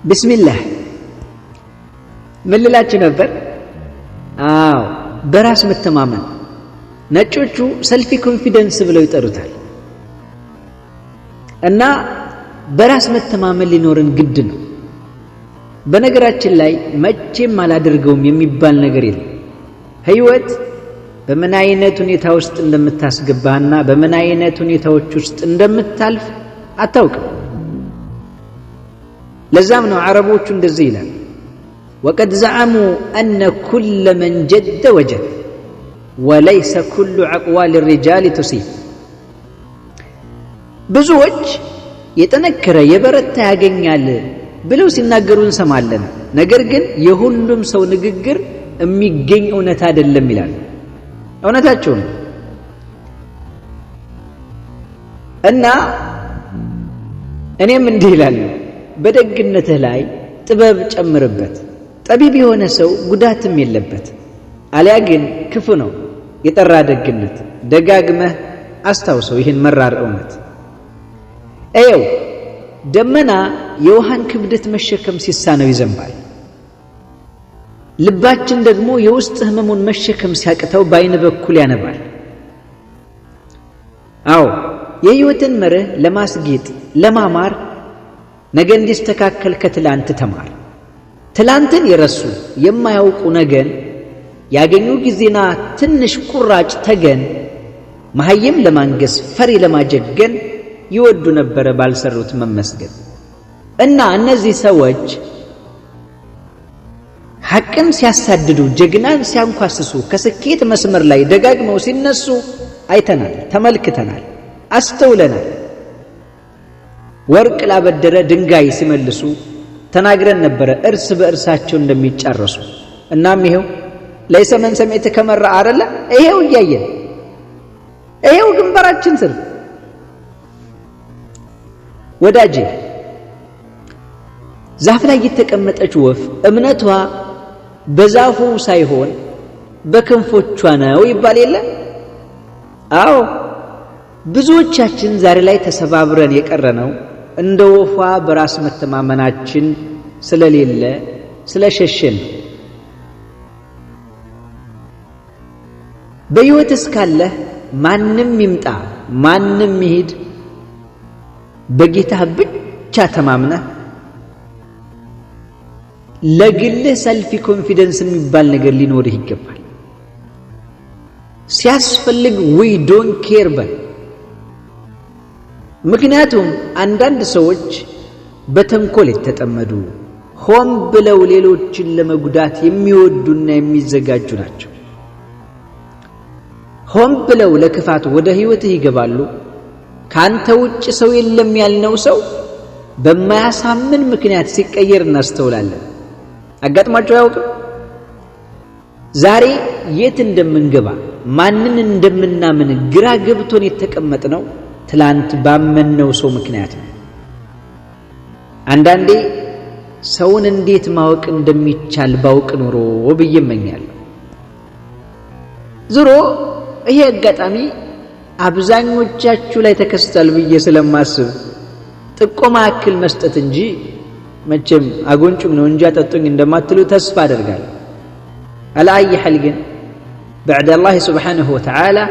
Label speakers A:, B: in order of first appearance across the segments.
A: ቢስሚላህ ምን ልላችሁ ነበር? አዎ በራስ መተማመን ነጮቹ ሰልፊ ኮንፊደንስ ብለው ይጠሩታል። እና በራስ መተማመን ሊኖርን ግድ ነው። በነገራችን ላይ መቼም አላደርገውም የሚባል ነገር የለም። ህይወት በምን አይነት ሁኔታ ውስጥ እንደምታስገባህና በምን አይነት ሁኔታዎች ውስጥ እንደምታልፍ አታውቅም። ለዛም ነው አረቦቹ እንደዚህ ይላል፣ ወቀድ ዘዐሙ አነ ኩለ መን ጀደ ወጀድ ወለይሰ ኩሉ አቅዋል ሪጃል ቱሲብ። ብዙዎች የጠነከረ የበረታ ያገኛል ብለው ሲናገሩ እንሰማለን። ነገር ግን የሁሉም ሰው ንግግር የሚገኝ እውነት አይደለም ይላል። እውነታቸው ነው። እና እኔም እንዲህ ይላለሁ፣ በደግነትህ ላይ ጥበብ ጨምርበት። ጠቢብ የሆነ ሰው ጉዳትም የለበት። አሊያ ግን ክፉ ነው የጠራ ደግነት። ደጋግመህ አስታውሰው ይህን መራር እውነት። እየው ደመና የውሃን ክብደት መሸከም ሲሳነው ይዘንባል። ልባችን ደግሞ የውስጥ ህመሙን መሸከም ሲያቅተው በአይን በኩል ያነባል። አዎ የህይወትን መርህ ለማስጌጥ ለማማር ነገ እንዲስተካከል ከትላንት ተማር። ትላንትን የረሱ የማያውቁ ነገን ያገኙ ጊዜና ትንሽ ቁራጭ ተገን መሐይም ለማንገስ ፈሪ ለማጀገን ይወዱ ነበረ ባልሰሩት መመስገን። እና እነዚህ ሰዎች ሐቅን ሲያሳድዱ ጀግናን ሲያንኳስሱ ከስኬት መስመር ላይ ደጋግመው ሲነሱ አይተናል፣ ተመልክተናል፣ አስተውለናል። ወርቅ ላበደረ ድንጋይ ሲመልሱ ተናግረን ነበረ እርስ በእርሳቸው እንደሚጫረሱ። እናም ይሄው ለይሰ መን ሰሚዕተ ከመራ አረለ ይሄው እያየን ይሄው ግንባራችን ስር። ወዳጄ ዛፍ ላይ የተቀመጠች ወፍ እምነቷ በዛፉ ሳይሆን በክንፎቿ ነው ይባል የለ? አዎ ብዙዎቻችን ዛሬ ላይ ተሰባብረን የቀረነው እንደ ወፏ በራስ መተማመናችን ስለሌለ ስለሸሸን። በሕይወት እስካለህ ማንም ይምጣ ማንም ይሄድ በጌታህ ብቻ ተማምነህ ለግልህ ሰልፊ ኮንፊደንስ የሚባል ነገር ሊኖርህ ይገባል። ሲያስፈልግ ዊ ዶንት ኬር በል። ምክንያቱም አንዳንድ ሰዎች በተንኮል የተጠመዱ ሆን ብለው ሌሎችን ለመጉዳት የሚወዱና የሚዘጋጁ ናቸው። ሆን ብለው ለክፋት ወደ ህይወትህ ይገባሉ። ካንተ ውጭ ሰው የለም ያልነው ሰው በማያሳምን ምክንያት ሲቀየር እናስተውላለን። አጋጥሟቸው ያውቅም? ዛሬ የት እንደምንገባ ማንን እንደምናምን ግራ ገብቶን የተቀመጥነው ትላንት ባመነው ሰው ምክንያት ነው። አንዳንዴ ሰውን እንዴት ማወቅ እንደሚቻል ባውቅ ኖሮ ብዬ እመኛለሁ። ዞሮ ይሄ አጋጣሚ አብዛኞቻችሁ ላይ ተከስቷል ብዬ ስለማስብ ጥቆማ ያክል መስጠት እንጂ መቼም አጎንጩም ነው እንጂ አጠጡኝ እንደማትሉ ተስፋ አደርጋለሁ። አልአይ ሐል ግን بعد الله سبحانه وتعالى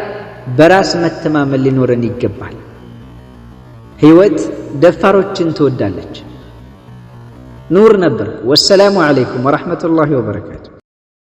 A: በራስ መተማመን ሊኖረን ይገባል። ህይወት ደፋሮችን ትወዳለች። ኑር ነበር። ወሰላሙ አለይኩም ወራህመቱላሂ ወበረካቱ።